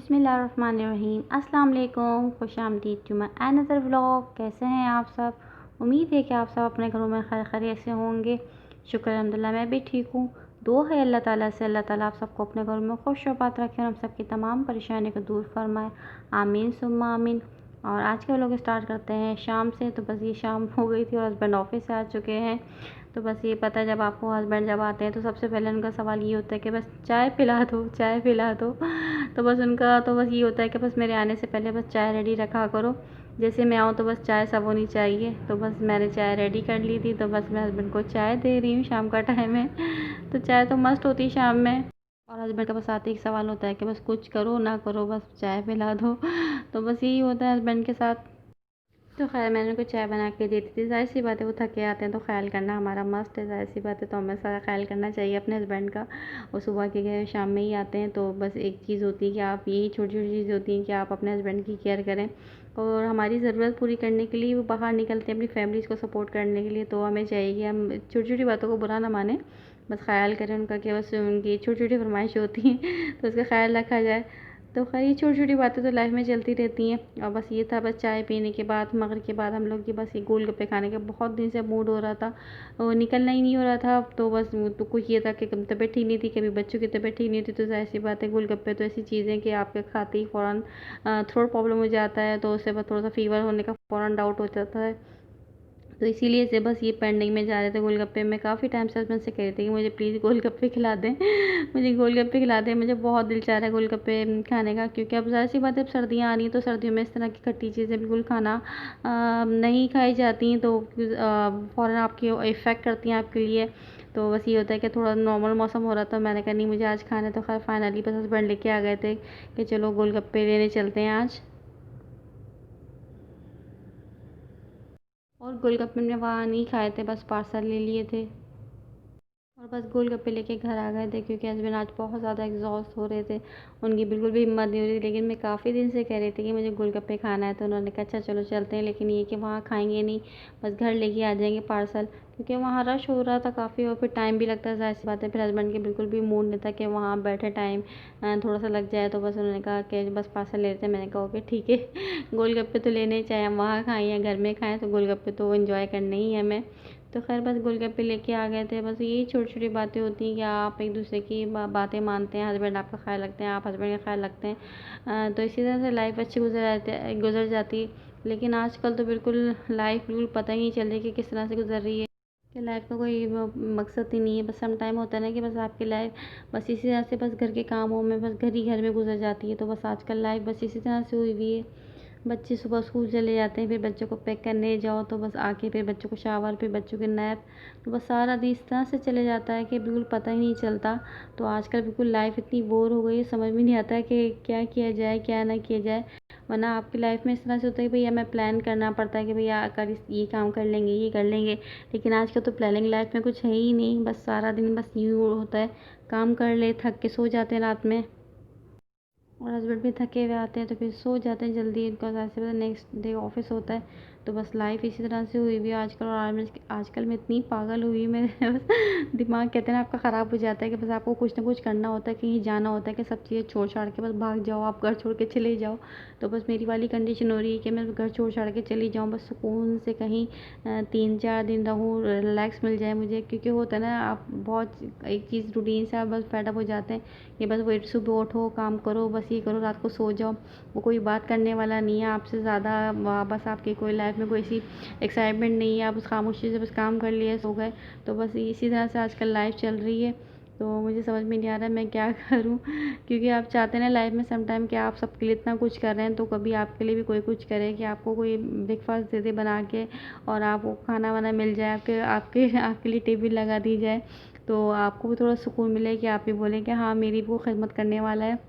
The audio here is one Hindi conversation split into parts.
बिस्मिल्लाहिर्रहमानिर्रहीम। अस्सलाम वालेकुम, खुश आमदीद टू माई अनदर व्लॉग। कैसे हैं आप सब? उम्मीद है कि आप सब अपने घरों में खैर खैरियत से होंगे। शुक्र अल्हम्दुलिल्लाह मैं भी ठीक हूँ। दुआ है अल्लाह ताला से अल्लाह ताला आप सबको अपने घरों में खुश आबाद रखें और हम सबकी तमाम परेशानी को दूर फरमाए। आमीन सुम्मा आमीन। और आज के व्लॉग स्टार्ट करते हैं शाम से। तो बस ये शाम हो गई थी और हस्बैंड ऑफिस से आ चुके हैं। तो बस ये पता है जब आपको हस्बैंड जब आते हैं तो सबसे पहले उनका सवाल ये होता है कि बस चाय पिला दो, चाय पिला दो। तो बस उनका तो बस ये होता है कि बस मेरे आने से पहले बस चाय रेडी रखा करो। जैसे मैं आऊँ तो बस चाय सब होनी चाहिए। तो बस मैंने चाय रेडी कर ली थी। तो बस मैं हस्बैंड को चाय दे रही हूँ, शाम का टाइम है तो चाय तो मस्ट होती है शाम में। और हस्बैंड का बस आते ही सवाल होता है कि बस कुछ करो ना करो बस चाय पिला दो। तो बस यही होता है हस्बैंड के साथ। तो खैर मैंने उनको चाय बना के दी थी। ज़ाहिर सी बात है वो थके आते हैं तो ख्याल करना हमारा मस्ट है। ज़ाहिर सी बात है तो हमें सारा ख्याल करना चाहिए अपने हस्बैंड का। वो सुबह के गए शाम में ही आते हैं। तो बस एक चीज़ होती है कि आप यही छोटी छोटी चीज़ होती हैं कि आप अपने हस्बैंड की केयर करें। और हमारी ज़रूरत पूरी करने के लिए वो बाहर निकलते हैं अपनी फैमिलीज़ को सपोर्ट करने के लिए। तो हमें चाहिए कि हम छोटी छोटी बातों को बुरा ना माने, बस ख्याल करें उनका कि बस उनकी छोटी छोटी फरमाइश होती हैं तो उसका ख्याल रखा जाए। तो खैर ये छोटी छोटी बातें तो लाइफ में चलती रहती हैं। और बस ये था बस चाय पीने के बाद मगरिब के बाद हम लोग की बस ये गोलगप्पे खाने का बहुत दिन से मूड हो रहा था और निकलना ही नहीं हो रहा था। तो बस तो कुछ ये था कि कभी तबीयत ठीक नहीं थी, कभी बच्चों की तबीयत ठीक नहीं थी। तो ज़ाहिर सी बात है गोलगप्पे तो ऐसी चीज़ें कि आपके खाते ही फ़ौरन थ्रोट प्रॉब्लम हो जाता है। तो उससे बस थोड़ा सा फीवर होने का फ़ौरन डाउट हो जाता है। तो इसीलिए से बस ये पेंडिंग में जा रहे थे गोलगप्पे। मैं काफ़ी टाइम से हस्बैंड से कह रही थी कि मुझे प्लीज़ गोलगप्पे खिला दें मुझे गोलगप्पे खिला दें, मुझे बहुत दिल चाह रहा है गोलगप्पे खाने का। क्योंकि अब ज़ाहिर सी बात है अब सर्दियाँ आ रही हैं तो सर्दियों में इस तरह की खट्टी चीज़ें बिल्कुल खाना नहीं खाई जाती हैं। तो फ़ौरन आपकी इफ़ेक्ट करती हैं आपके लिए। तो बस ये होता है कि थोड़ा नॉर्मल मौसम हो रहा था, मैंने कहा नहीं मुझे आज खाना है। तो खैर फाइनली बस हस्बैंड लेके आ गए थे कि चलो गोलगप्पे लेने चलते हैं आज। और गोलगप्पे हमने वहाँ नहीं खाए थे, बस पार्सल ले लिए थे। और बस गोलगप्पे लेके घर आ गए थे क्योंकि हस्बैंड आज बहुत ज़्यादा एग्जॉस्ट हो रहे थे। उनकी बिल्कुल भी हिम्मत नहीं हो रही थी। लेकिन मैं काफ़ी दिन से कह रही थी कि मुझे गोलगप्पे खाना है। तो उन्होंने कहा अच्छा चलो चलते हैं। लेकिन ये कि वहाँ खाएंगे नहीं, बस घर लेके आ जाएंगे पार्सल। क्योंकि वहाँ रश हो रहा था काफ़ी और फिर टाइम भी लगता है। ज़ाहिर सी बात है फिर हस्बैंड के बिल्कुल भी मूड नहीं था कि वहाँ बैठे टाइम थोड़ा सा लग जाए। तो बस उन्होंने कहा कि बस पार्सल ले लेते हैं। मैंने कहा ओके ठीक है गोलगप्पे तो लेने ही, चाहे हम वहाँ खाएँ या घर में खाएँ, तो गोलगप्पे तो इन्जॉय करने ही है हमें। तो खैर बस गोलगप्पे लेके आ गए थे। बस यही छोटी छोटी बातें होती हैं कि आप एक दूसरे की बातें मानते हैं, हस्बैंड आपका ख्याल रखते हैं, आप हस्बैंड का ख्याल रखते हैं। तो इसी तरह से लाइफ अच्छी गुजर जाती। लेकिन आजकल तो बिल्कुल लाइफ बिल्कुल पता ही नहीं चल रही कि किस तरह से गुजर रही है। कि लाइफ का कोई मकसद ही नहीं है। बस सम टाइम होता है ना कि बस आपकी लाइफ बस इसी तरह से बस घर के कामों में बस घर ही घर में गुजर जाती है। तो बस आजकल लाइफ बस इसी तरह से हुई हुई है। बच्चे सुबह स्कूल चले जाते हैं, फिर बच्चों को पैक करने जाओ तो बस आके फिर बच्चों को शावर, फिर बच्चों के नैप। तो बस सारा दिन इस तरह से चले जाता है कि बिल्कुल पता ही नहीं चलता। तो आजकल बिल्कुल लाइफ इतनी बोर हो गई है, समझ में नहीं आता है कि क्या किया जाए क्या ना किया जाए। वरना आपकी लाइफ में इस तरह से होता है कि भैया हमें प्लान करना पड़ता है कि भैया कर ये काम कर लेंगे ये कर लेंगे। लेकिन आज का तो प्लानिंग लाइफ में कुछ है ही नहीं। बस सारा दिन बस यूँ होता है, काम कर ले थक के सो जाते हैं रात में। और हस्बैंड भी थके हुए आते हैं तो फिर सो जाते हैं जल्दी, उनका ज़ाहिर सी बात है नेक्स्ट डे ऑफिस होता है। तो बस लाइफ इसी तरह से हुई हुई है आजकल। और आजकल मैं इतनी पागल हुई मेरे बस दिमाग कहते हैं ना आपका ख़राब हो जाता है कि बस आपको कुछ ना कुछ करना होता है, कहीं जाना होता है कि सब चीज़ें छोड़ छाड़ के बस भाग जाओ, आप घर छोड़ के चले जाओ। तो बस मेरी वाली कंडीशन हो रही है कि मैं घर छोड़ छाड़ के चली जाऊँ, बस सुकून से कहीं 3-4 दिन रहूँ, रिलैक्स मिल जाए मुझे। क्योंकि होता है ना आप बहुत एक चीज़ रूटीन से आप बस फेडअप हो जाते हैं कि बस वही सुबह उठो काम करो, बस ये करो, रात को सो जाओ। वो कोई बात करने वाला नहीं है आपसे ज़्यादा। बस आपकी कोई लाइफ में कोई ऐसी एक्साइटमेंट नहीं है, आप बस खामोशी से बस काम कर लिए सो गए। तो बस इसी तरह से आजकल लाइफ चल रही है। तो मुझे समझ में नहीं आ रहा है मैं क्या करूं। क्योंकि आप चाहते हैं ना लाइफ में सम टाइम कि आप सबके लिए इतना कुछ कर रहे हैं तो कभी आपके लिए भी कोई कुछ करे, कि आपको कोई ब्रेकफास्ट दे दे बना के और आपको खाना वाना मिल जाए, आपके आपके आपके लिए टेबल लगा दी जाए। तो आपको भी थोड़ा सुकून मिले कि आप भी बोलें कि हाँ मेरी वो खिदमत करने वाला है।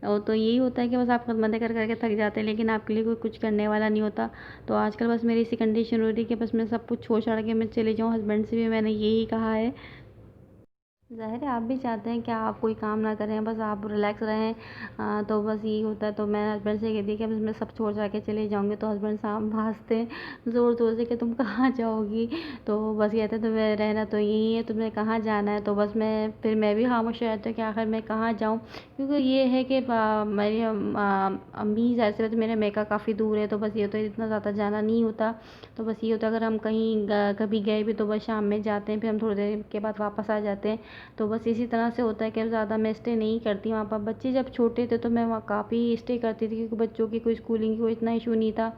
और तो यही होता है कि बस आप खिदमतें कर करके थक जाते हैं लेकिन आपके लिए कोई कुछ करने वाला नहीं होता। तो आजकल बस मेरी ऐसी कंडीशन हो रही है कि बस मैं सब कुछ छोड़ छाड़ के मैं चले जाऊँ। हस्बैंड से भी मैंने यही कहा है। ज़ाहिर है आप भी चाहते हैं कि आप कोई काम ना करें, बस आप रिलैक्स रहें। तो बस यही होता है। तो मैं हस्बैंड से कहती कि अब मैं सब छोड़ छाड़ के चली जाऊँगी, तो हस्बैंड साहब हँसते हैं ज़ोर-ज़ोर से कि तुम कहाँ जाओगी? तो बस कहते हैं तुम्हें रहना तो यहीं है, तुम्हें कहाँ जाना है? तो बस मैं भी खामोश हो जाती हूँ कि आखिर मैं कहाँ जाऊँ? क्योंकि ये है कि मेरी अम्मी ज़ाहिर-सी बात है मेरे मेका काफ़ी दूर है, तो बस ये होता है इतना ज़्यादा जाना नहीं होता। तो बस ये होता है अगर हम कहीं कभी गए भी तो बस शाम में जाते हैं, फिर हम थोड़ी देर के बाद वापस आ जाते हैं। तो बस इसी तरह से होता है कि ज़्यादा मैं स्टे नहीं करती वहाँ पर। बच्चे जब छोटे थे तो मैं वहाँ काफ़ी स्टे करती थी, क्योंकि बच्चों की कोई स्कूलिंग की कोई इतना इशू नहीं था।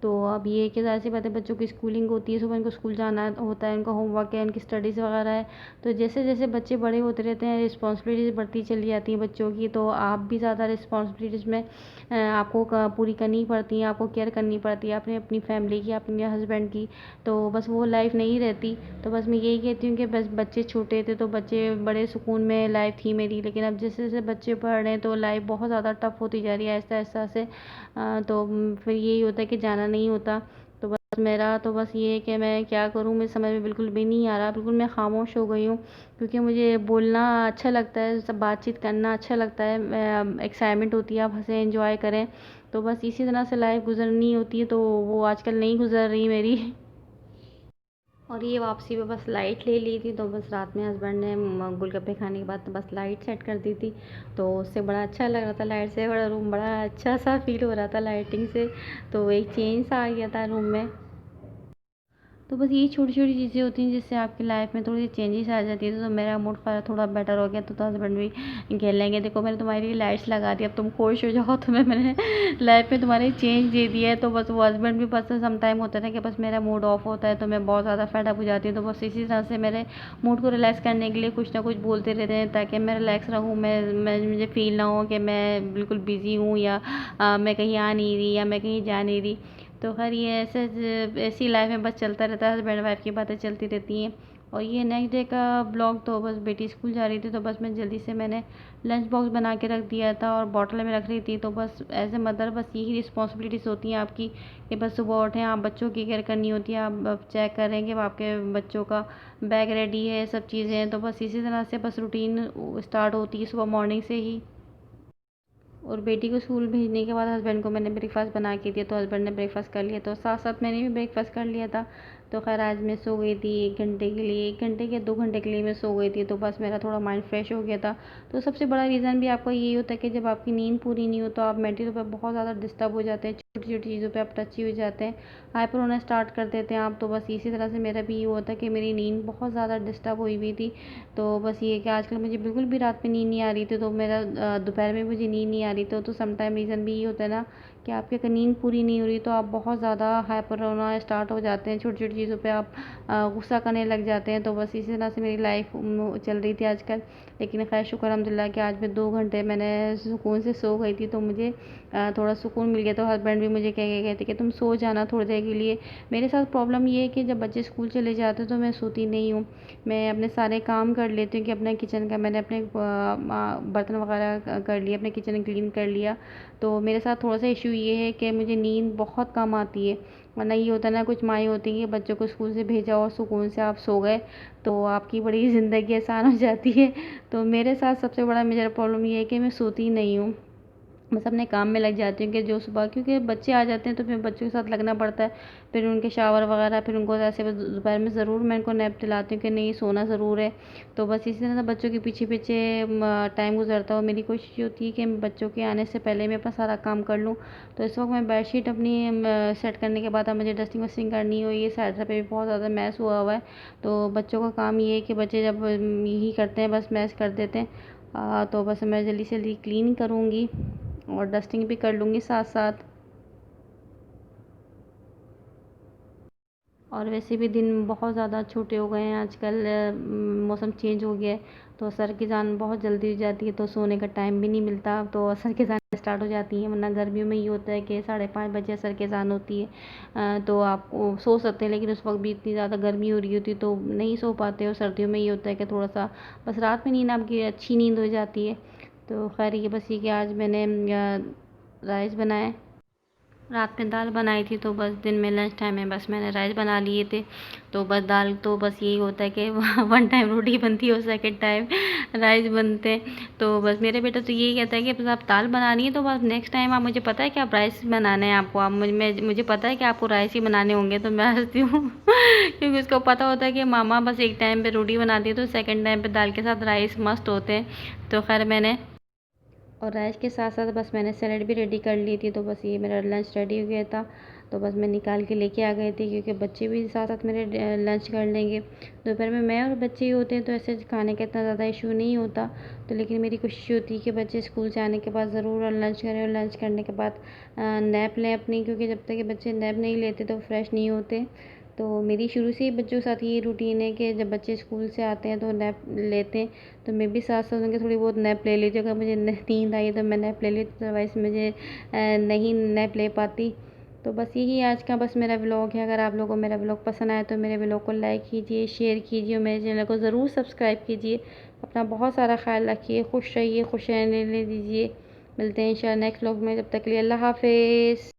तो अब ये है कि ज़ाहिर सी बात है बच्चों की स्कूलिंग होती है, सुबह इनको स्कूल जाना होता है, उनका होमवर्क है, उनकी स्टडीज़ वगैरह है। तो जैसे जैसे बच्चे बड़े होते रहते हैं, रिस्पॉन्सिबिलिटीज़ बढ़ती चली जाती हैं बच्चों की, तो आप भी ज़्यादा रिस्पॉन्सिबिलिटीज़ में आपको पूरी करनी पड़ती हैं, आपको केयर करनी पड़ती है अपने अपनी फैमिली की, अपने हस्बैंड की। तो बस वो लाइफ नहीं रहती। तो बस मैं यही कहती हूँ कि बस बच्चे छोटे थे तो बच्चे बड़े सुकून में लाइफ थी मेरी, लेकिन अब जैसे जैसे बच्चे बढ़ रहे हैं तो लाइफ बहुत ज़्यादा टफ होती जा रही है ऐसा ऐसा से। तो फिर यही होता है कि जाना नहीं होता। तो बस मेरा तो बस ये है कि मैं क्या करूँ, मेरे समझ में बिल्कुल भी नहीं आ रहा, बिल्कुल मैं खामोश हो गई हूँ। क्योंकि मुझे बोलना अच्छा लगता है, सब बातचीत करना अच्छा लगता है, एक्साइटमेंट होती है, आप हंसें एंजॉय करें। तो बस इसी तरह से लाइफ गुजरनी होती है, तो वो आजकल नहीं गुजर रही मेरी। और ये वापसी पे बस लाइट ले ली थी, तो बस रात में हस्बैंड ने गोलगप्पे खाने के बाद तो बस लाइट सेट कर दी थी। तो उससे बड़ा अच्छा लग रहा था, लाइट से बड़ा रूम बड़ा अच्छा सा फील हो रहा था लाइटिंग से। तो एक चेंज सा आ गया था रूम में। तो बस यही छोटी-छोटी चीज़ें होती हैं जिससे आपकी लाइफ में थोड़ी-सी चेंजेस आ जाती है। तो मेरा मूड थोड़ा बेटर हो गया, तो हस्बैंड भी कह लेंगे देखो मैंने तुम्हारे लिए लाइट्स लगा दी, अब तुम खुश हो जाओ, तुम्हें मैंने लाइफ में तुम्हारे चेंज दे दिया है। तो बस वो हस्बैंड भी बस सम टाइम होता है कि बस मेरा मूड ऑफ होता है तो मैं बहुत ज़्यादा फेड अप हो जाती हूँ। तो बस इसी तरह से मेरे मूड को रिलैक्स करने के लिए कुछ ना कुछ बोलते रहते हैं, ताकि मैं रिलैक्स रहूँ, मैं मुझे फ़ील ना हो कि मैं बिल्कुल बिज़ी हूँ, या मैं कहीं आ नहीं रही, या मैं कहीं जा नहीं रही। तो खैर ये ऐसी लाइफ में बस चलता रहता है, हस्बैंड वाइफ की बातें चलती रहती हैं। और ये नेक्स्ट डे का ब्लॉग, तो बस बेटी स्कूल जा रही थी तो बस मैं जल्दी से मैंने लंच बॉक्स बना के रख दिया था और बॉटल में रख रही थी। तो बस एज ए मदर बस यही रिस्पॉन्सिबिलिटीज़ होती हैं आपकी, कि बस सुबह उठें, आप बच्चों की केयर करनी होती है, आप चेक करें कि आपके बच्चों का बैग रेडी है, सब चीज़ें हैं। तो बस इसी तरह से बस रूटीन स्टार्ट होती है सुबह मॉर्निंग से ही। और बेटी को स्कूल भेजने के बाद हस्बैंड को मैंने ब्रेकफ़ास्ट बना के दिया, तो हस्बैंड ने ब्रेकफ़ास्ट कर लिया, तो साथ-साथ मैंने भी ब्रेकफ़ास्ट कर लिया था। तो ख़ैर आज मैं सो गई थी 1 घंटे के लिए, 1 घंटे के 2 घंटे के लिए मैं सो गई थी, तो बस मेरा थोड़ा माइंड फ्रेश हो गया था। तो सबसे बड़ा रीज़न भी आपका यही होता है कि जब आपकी नींद पूरी नहीं हो तो आप मेंटली तौर पे बहुत ज़्यादा डिस्टर्ब हो जाते हैं, छोटी-छोटी चीज़ों पे आप टची हो जाते हैं, हाइपर होना स्टार्ट कर देते हैं आप। तो बस इसी तरह से मेरा भी ये हुआ था कि मेरी नींद बहुत ज़्यादा डिस्टर्ब हुई हुई थी। तो बस ये है कि आजकल मुझे बिल्कुल भी रात में नींद नहीं आ रही थी, तो मेरा दोपहर में मुझे नींद नहीं आ रही थी। तो सम टाइम रीज़न भी ये होता है ना कि आपकी अगर नींद पूरी नहीं हो रही तो आप बहुत ज़्यादा हाइपर होना स्टार्ट हो जाते हैं, छोटी-छोटी चीज़ों पे आप गुस्सा करने लग जाते हैं। तो बस इसी तरह से मेरी लाइफ चल रही थी आजकल। लेकिन खैर शुक्र अल्हम्दुलिल्लाह कि आज मैं 2 घंटे मैंने सुकून से सो गई थी, तो मुझे थोड़ा सुकून मिल गया। तो हस्बैंड भी मुझे कह के कहते कि तुम सो जाना थोड़ी देर के लिए। मेरे साथ प्रॉब्लम ये है कि जब बच्चे स्कूल चले जाते हैं तो मैं सोती नहीं हूँ। मैं अपने सारे काम कर लेती हूँ, कि अपने किचन का मैंने अपने बर्तन वगैरह कर लिए, अपने किचन क्लीन कर लिया। तो मेरे साथ थोड़ा-सा इश्यू ये है कि मुझे नींद बहुत कम आती है। वरना ये होता है ना, कुछ माँएँ होती हैं कि बच्चों को स्कूल से भेजा और सुकून से आप सो गए, तो आपकी बड़ी ज़िंदगी आसान हो जाती है। तो मेरे साथ सबसे बड़ा मेजर प्रॉब्लम ये है कि मैं सोती नहीं हूँ। बस अपने काम में लग जाती हूँ, कि जो सुबह क्योंकि बच्चे आ जाते हैं तो फिर बच्चों के साथ लगना पड़ता है। फिर उनके शावर वगैरह, फिर उनको ऐसे दोपहर में ज़रूर मैं उनको नैप दिलाती हूँ कि नहीं सोना ज़रूर है। तो बस इसी तरह से बच्चों के पीछे-पीछे टाइम गुज़रता है, और मेरी कोशिश ये होती है कि बच्चों के आने से पहले मैं अपना सारा काम कर लूँ। तो इस वक़्त मैं बेडशीट अपनी सेट करने के बाद अब मुझे डस्टिंग वस्टिंग करनी हो, ये साइड पे भी बहुत ज़्यादा मैस हुआ हुआ है। तो बच्चों का काम ये है कि बच्चे जब यही करते हैं, बस मैस कर देते हैं। तो बस मैं जल्दी से जल्दी क्लीन करूँगी और डस्टिंग भी कर लूँगी साथ-साथ। और वैसे भी दिन बहुत ज़्यादा छोटे हो गए हैं आजकल, मौसम चेंज हो गया है, तो सर की जान बहुत जल्दी हो जाती है, तो सोने का टाइम भी नहीं मिलता, तो असर की जान स्टार्ट हो जाती हैं। वरना गर्मियों में ये होता है कि 5:30 बजे असर की जान होती है। तो आप सो सकते हैं, लेकिन उस वक्त भी इतनी ज़्यादा गर्मी हो रही होती है तो नहीं सो पाते। और सर्दियों में ये होता है कि थोड़ा सा बस रात में नींद आपकी अच्छी नींद हो जाती है। तो खैर ये बस ये कि आज मैंने राइस बनाए, रात में दाल बनाई थी, तो बस दिन में लंच टाइम में बस मैंने राइस बना लिए थे। तो बस दाल तो बस यही होता है कि वन टाइम रोटी बनती है और सेकंड टाइम राइस बनते हैं। तो बस मेरे बेटा तो यही कहता है कि बस आप दाल बनानी है तो बस नेक्स्ट टाइम आप, मुझे पता है कि आप राइस बनाने हैं आपको, आप मुझे पता है कि आपको राइस ही बनाने होंगे। तो मैं हंसती हूँ क्योंकि उसको पता होता है कि मामा बस एक टाइम पे रोटी बनाती है तो सेकंड टाइम पे दाल के साथ राइस मस्त होते हैं। तो खैर मैंने, और राइस के साथ साथ बस मैंने सैलेड भी रेडी कर ली थी। तो बस ये मेरा लंच रेडी हो गया था। तो बस मैं निकाल के लेके आ गई थी क्योंकि बच्चे भी साथ साथ मेरे लंच कर लेंगे। दोपहर में मैं और बच्चे ही होते हैं तो ऐसे खाने का इतना ज़्यादा इशू नहीं होता। तो लेकिन मेरी कोशिश होती है कि बच्चे स्कूल से आने के बाद ज़रूर लंच करें, और लंच करने के बाद नैप लें अपनी, क्योंकि जब तक कि बच्चे नैप नहीं लेते तो फ्रेश नहीं होते। तो मेरी शुरू से ही बच्चों के साथ ये रूटीन है कि जब बच्चे स्कूल से आते हैं तो नैप लेते हैं, तो मैं भी साथ साथ उनके थोड़ी बहुत नैप ले लेती हूँ। अगर मुझे नींद आई तो मैं नैप ले लेती, अदरवाइज़ मुझे नहीं नैप ले पाती। तो बस यही आज का बस मेरा व्लॉग है। अगर आप लोगों को मेरा व्लॉग पसंद आए तो मेरे व्लॉग को लाइक कीजिए, शेयर कीजिए और मेरे चैनल को ज़रूर सब्सक्राइब कीजिए। अपना बहुत सारा ख्याल रखिए, खुश रहिए, खुश रहने दीजिए। मिलते हैं इंशाल्लाह नेक्स्ट व्लॉग में, तब तक के लिए अल्लाह हाफ़िज़।